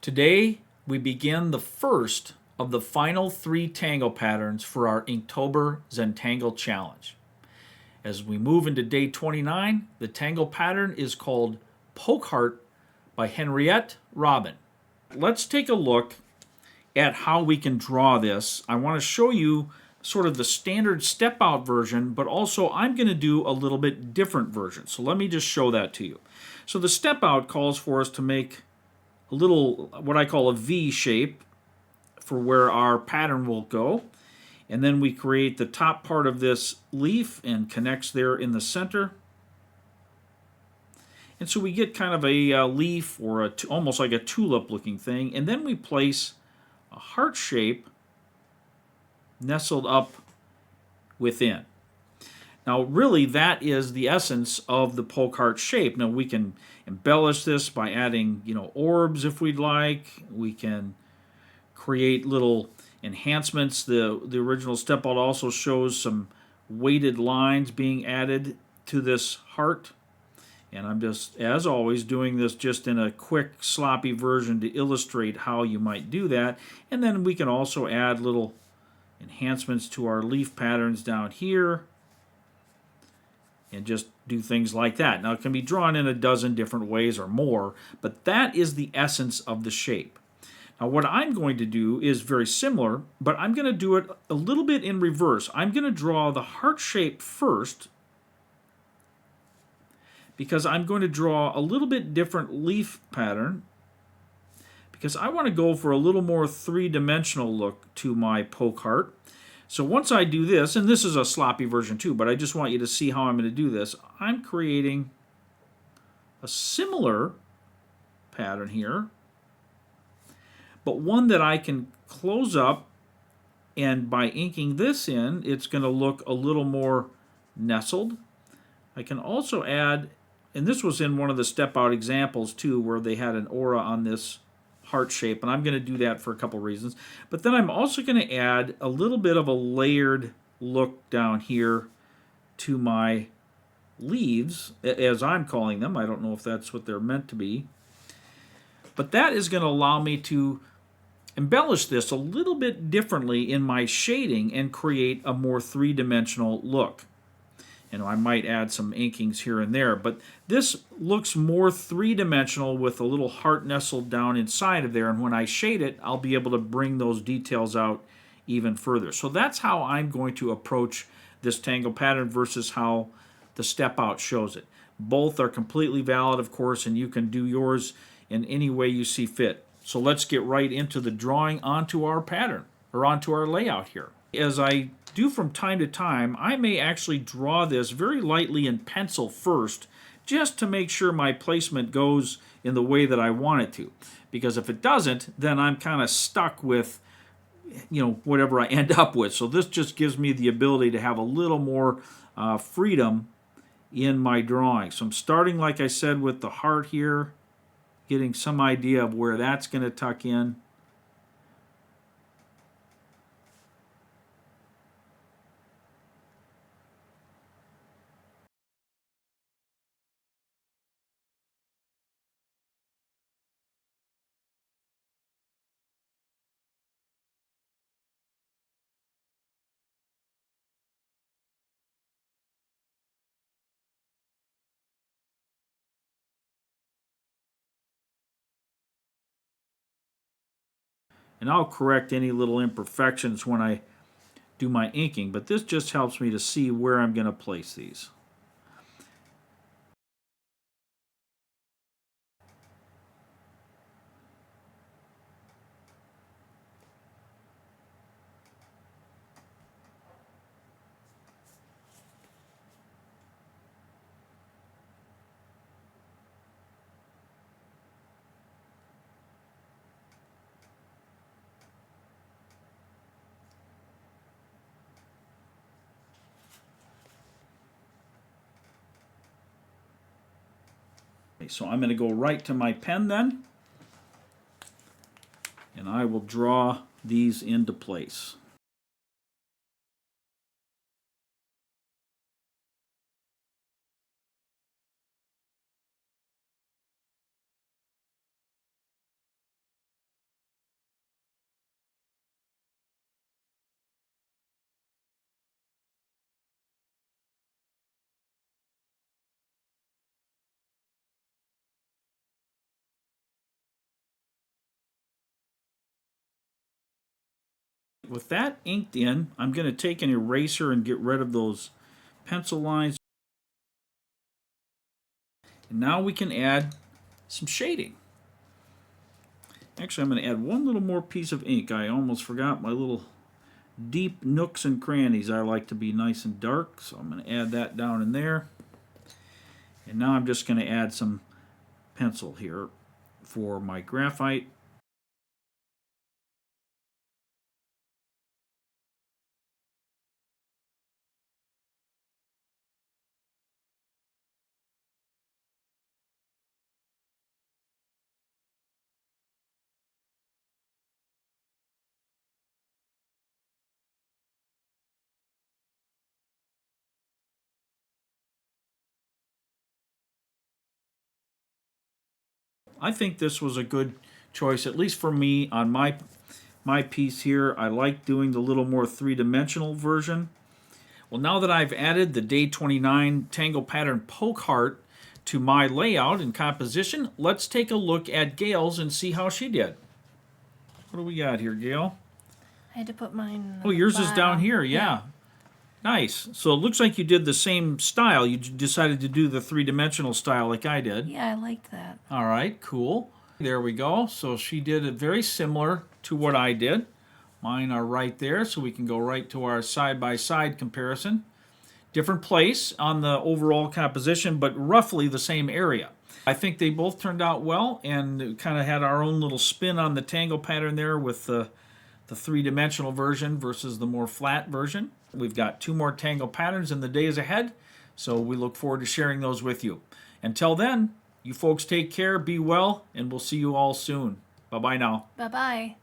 Today, we begin the first of the final 3 tangle patterns for our Inktober Zentangle challenge. As we move into day 29, the tangle pattern is called Poke Heart by Henriette Robben. Let's take a look at how we can draw this. I want to show you sort of the standard step out version, but also I'm going to do a little bit different version. So let me just show that to you. So the step out calls for us to make a little, what I call a V shape for where our pattern will go. And then we create the top part of this leaf and connects there in the center. And so we get kind of a leaf or almost like a tulip looking thing. And then we place a heart shape nestled up within. Now really that is the essence of the poke heart shape. Now we can embellish this by adding, orbs if we'd like. We can create little enhancements. The original step out also shows some weighted lines being added to this heart. And I'm just, as always, doing this just in a quick, sloppy version to illustrate how you might do that. And then we can also add little enhancements to our leaf patterns down here and just do things like that. Now, it can be drawn in a dozen different ways or more, but that is the essence of the shape. Now, what I'm going to do is very similar, but I'm going to do it a little bit in reverse. I'm going to draw the heart shape first, because I'm going to draw a little bit different leaf pattern, because I want to go for a little more three-dimensional look to my poke heart. So once I do this, and this is a sloppy version too, but I just want you to see how I'm going to do this. I'm creating a similar pattern here, but one that I can close up, and by inking this in, it's going to look a little more nestled. I can also add, and this was in one of the step out examples too, where they had an aura on this heart shape, and I'm going to do that for a couple reasons. But then I'm also going to add a little bit of a layered look down here to my leaves, as I'm calling them. I don't know if that's what they're meant to be. But that is going to allow me to embellish this a little bit differently in my shading and create a more three-dimensional look. I might add some inkings here and there, but this looks more three-dimensional with a little heart nestled down inside of there, and when I shade it, I'll be able to bring those details out even further. So that's how I'm going to approach this tangle pattern versus how the step out shows it. Both are completely valid, of course, and you can do yours in any way you see fit. So let's get right into the drawing onto our pattern, or onto our layout here. As I do from time to time, I may actually draw this very lightly in pencil first, just to make sure my placement goes in the way that I want it to. Because if it doesn't, then I'm kind of stuck with whatever I end up with. So this just gives me the ability to have a little more freedom in my drawing. So I'm starting, like I said, with the heart here, getting some idea of where that's going to tuck in. And I'll correct any little imperfections when I do my inking, but this just helps me to see where I'm going to place these. So I'm going to go right to my pen then, and I will draw these into place. With that inked in, I'm going to take an eraser and get rid of those pencil lines. And now we can add some shading. Actually, I'm going to add one little more piece of ink. I almost forgot my little deep nooks and crannies. I like to be nice and dark, so I'm going to add that down in there. And now I'm just going to add some pencil here for my graphite. I think this was a good choice, at least for me on my piece here. I like doing the little more three-dimensional version. Well, now that I've added the Day 29 Tangle Pattern Poke Heart to my layout and composition, let's take a look at Gayle's and see how she did. What do we got here, Gayle? I had to put mine. Oh, yours is down here, yeah. Nice. So it looks like you did the same style. You decided to do the three-dimensional style like I did. Yeah, I liked that. All right, cool. There we go. So she did it very similar to what I did. Mine are right there, so we can go right to our side-by-side comparison. Different place on the overall composition, but roughly the same area. I think they both turned out well and kind of had our own little spin on the tangle pattern there with the three-dimensional version versus the more flat version. We've got 2 more tangle patterns in the days ahead, so we look forward to sharing those with you. Until then, you folks take care, be well, and we'll see you all soon. Bye-bye now. Bye-bye.